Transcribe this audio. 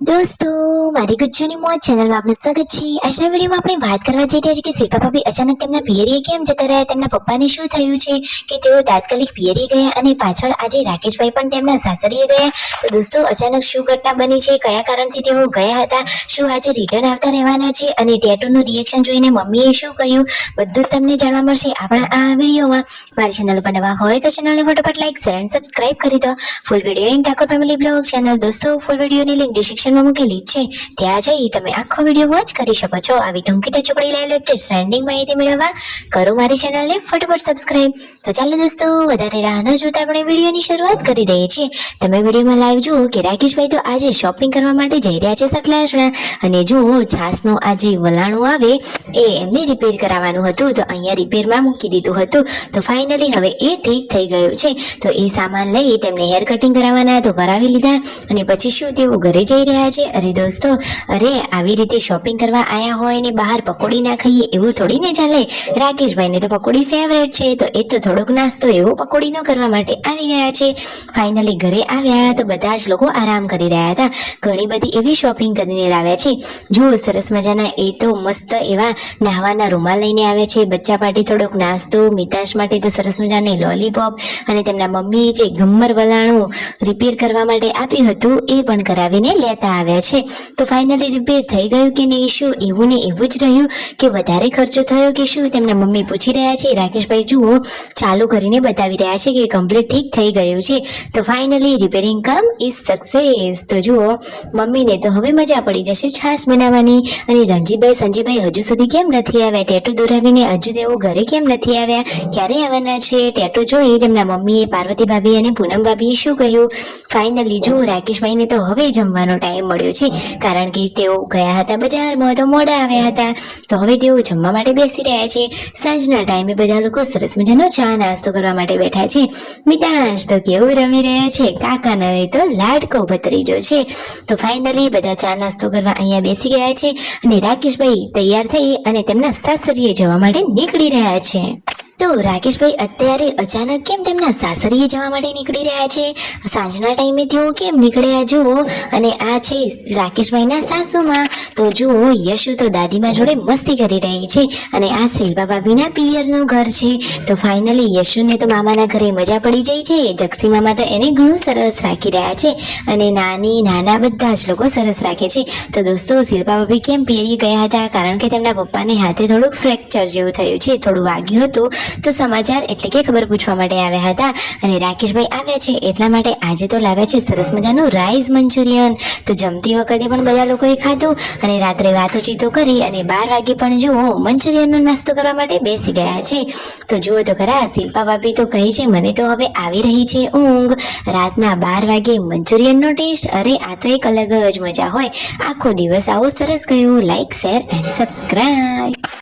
दोस्तों मारी गुज्जूनी मौज चैनल में आपનું સ્વાગત છે। આજના વિડીયોમાં આપણે વાત કરવા જઈ રહ્યા છીએ કે શિલ્પા ભાભી અચાનક તેમના પિયરીએ કેમ જતા રહ્યા, તેમના પપ્પાને શું થયું છે કે તેઓ તાત્કાલિક પિયરી ગયા અને પાછળ આજે રાકેશભાઈ પણ તેમના સાસરીએ ગયા। તો દોસ્તો અચાનક શું ઘટના બની છે, કયા કારણથી તેઓ ગયા હતા, શું આજે રિટર્ન આવતા રહેવાના છે અને ટેટુનું રિએક્શન જોઈને મમ્મીએ શું કહ્યું, બધું જ તમને જાણવા મળશે આપણા આ વિડીયોમાં। મારી ચેનલ પર નવા હોય તો ચેનલને ફટાફટ લાઈક શેર અને સબસ્ક્રાઇબ કરી દો। Full video in Thakor family blog channel દોસ્તો ફૂલ વિડીયોની લિંક ડિસ્ક્રિપ્શનમાં મૂકેલી છે, ત્યાં જઈ તમે આખો વિડીયો વોચ કરી શકો છો। આવી ટૂંકી ટચોકડી લાઈવ લેટેસ્ટ ટ્રેન્ડિંગ માહિતી મેળવવા કરો મારી ચેનલને ફટાફટ સબસ્ક્રાઇબ। તો ચાલો દોસ્તો વધારે રાહ ન જોતા આપણે વિડીયોની શરૂઆત કરી દઈએ છીએ। તમે વિડીયોમાં લાઈવ જુઓ કે રાકેશભાઈ તો આજે શોપિંગ કરવા માટે જઈ રહ્યા છે સતલાસણા, અને જુઓ છાસનું આજે વલાણું આવે એ એમને રિપેર કરાવવાનું હતું તો અહીંયા રિપેરમાં મૂકી દીધું હતું, તો ફાઇનલી હવે એ ઠીક થઈ ગયું છે। તો એ સામાન લઈ તેમને હેર કટિંગ કરાવવાના તો કરાવી લીધા અને પછી શું તેઓ ઘરે જઈ રહ્યા છે। અરે દોસ્તો, અરે આવી રીતે શોપિંગ કરવા આયા હોય ને બહાર પકોડી ના ખાઈએ એવું થોડી ને ચાલે। રાકેશભાઈને તો પકોડી ફેવરેટ છે, તો એ તો થોડોક નાસ્તો એવો પકોડીનો કરવા માટે આવી ગયા છે। ફાઇનલી ઘરે આવ્યા તો બધા જ લોકો આરામ કરી રહ્યા હતા, ઘણી બધી એવી શોપિંગ કરીને લાવ્યા છે। જુઓ સરસ મજાના એ તો મસ્ત એવા નાહવાના રૂમાલ લઈને આવ્યા છે, બચ્ચા પાટી થોડોક નાસ્તો, મિતાશ માટે તો સરસ મજાની લોલીપોપ અને તેમના મમ્મીએ જે ગમ્મર વલાણું રિપેર કરવા માટે આપ્યું હતું એ પણ કરાવીને લેતા આવ્યા છે। તો ફાઇનલી રિપેર થઈ ગયું કે નહીં, શું એવું ને એવું જ રહ્યું કે વધારે ખર્ચો થયો કે શું, તેમના મમ્મી પૂછી રહ્યા છે। રાકેશભાઈ જુઓ ચાલુ કરીને બતાવી રહ્યા છે કે કમ્પ્લીટ ઠીક થઈ ગયું છે। તો ફાઇનલી રિપેરિંગ કામ ઇઝ સક્સેસ। તો જુઓ મમ્મીને તો હવે મજા પડી જશે છાશ બનાવવાની। અને રણજીતભાઈ સંજયભાઈ હજુ સુધી કેમ નથી આવ્યા, ટેટુ દોરાવીને હજુ તેઓ ઘરે કેમ નથી આવ્યા, ક્યારે આવવાના છે? ટેટુ જોઈ તેમના મમ્મીએ, પાર્વતી ભાભી અને પૂનમ ભાભીએ શું કહ્યું? ફાઇનલી જુઓ રાકેશભાઈને તો હવે જમવાનો ટાઈમ મળ્યો છે, કારણ કે તેઓ ગયા હતા બજારમાં તો મોડા આવ્યા હતા, તો હવે તેઓ જમવા માટે બેસી રહ્યા છે। સાંજના ટાઈમે બધા લોકો સરસ મજાનો ચા નાસ્તો કરવા માટે બેઠા છે। મિતાંશ તો કેવું રમી રહ્યા છે, કાકાનો તો લાડકો ભત્રીજો છે। તો ફાઇનલી બધા ચા નાસ્તો કરવા અહીંયા બેસી ગયા છે અને રાકેશભાઈ તૈયાર થઈ અને તેમના સાસરીએ જવા માટે નીકળી રહ્યા છે। તો રાકેશભાઈ અત્યારે અચાનક કેમ તેમના સાસરીએ જવા માટે નીકળી રહ્યા છે, સાંજના ટાઈમે તેઓ કેમ નીકળ્યા જુઓ। અને આ છે રાકેશભાઈના સાસુમાં, તો જુઓ યશુ તો દાદીમા જોડે મસ્તી કરી રહી છે અને આ શિલ્પા ભાભીના પિયરનું ઘર છે। તો ફાઇનલી યશુને તો મામાના ઘરે મજા પડી જાય છે, જક્ષી મામા તો એને ઘણું સરસ રાખી રહ્યા છે અને નાની નાના બધા જ લોકો સરસ રાખે છે। તો દોસ્તો શિલ્પા ભાભી કેમ પિયરી ગયા હતા, કારણ કે તેમના પપ્પાને હાથે થોડુંક ફ્રેક્ચર જેવું થયું છે, થોડું વાગ્યું હતું, તો સમાચાર એટલે કે ખબર પૂછવા માટે આવ્યા હતા અને રાકેશભાઈ આવ્યા છે એટલા માટે આજે તો લાવ્યા છે સરસ મજાનું રાઈસ મંચુરિયન। તો જમતી વખતે પણ બધા લોકોએ ખાધું અને રાત્રે વાતોચીતો કરી અને 12 વાગે પણ જુઓ મંચુરિયનનો નાસ્તો કરવા માટે બેસી ગયા છે। તો જુઓ તો ખરા શિલ્પા ભાભી તો કહે છે મને તો હવે આવી રહી છે ઊંઘ, રાતના 12 વાગે મંચુરિયનનો ટેસ્ટ, અરે આ તો એક અલગ જ મજા હોય। આખો દિવસ આવો સરસ ગયો, લાઈક શેર એન્ડ સબસ્ક્રાઇબ।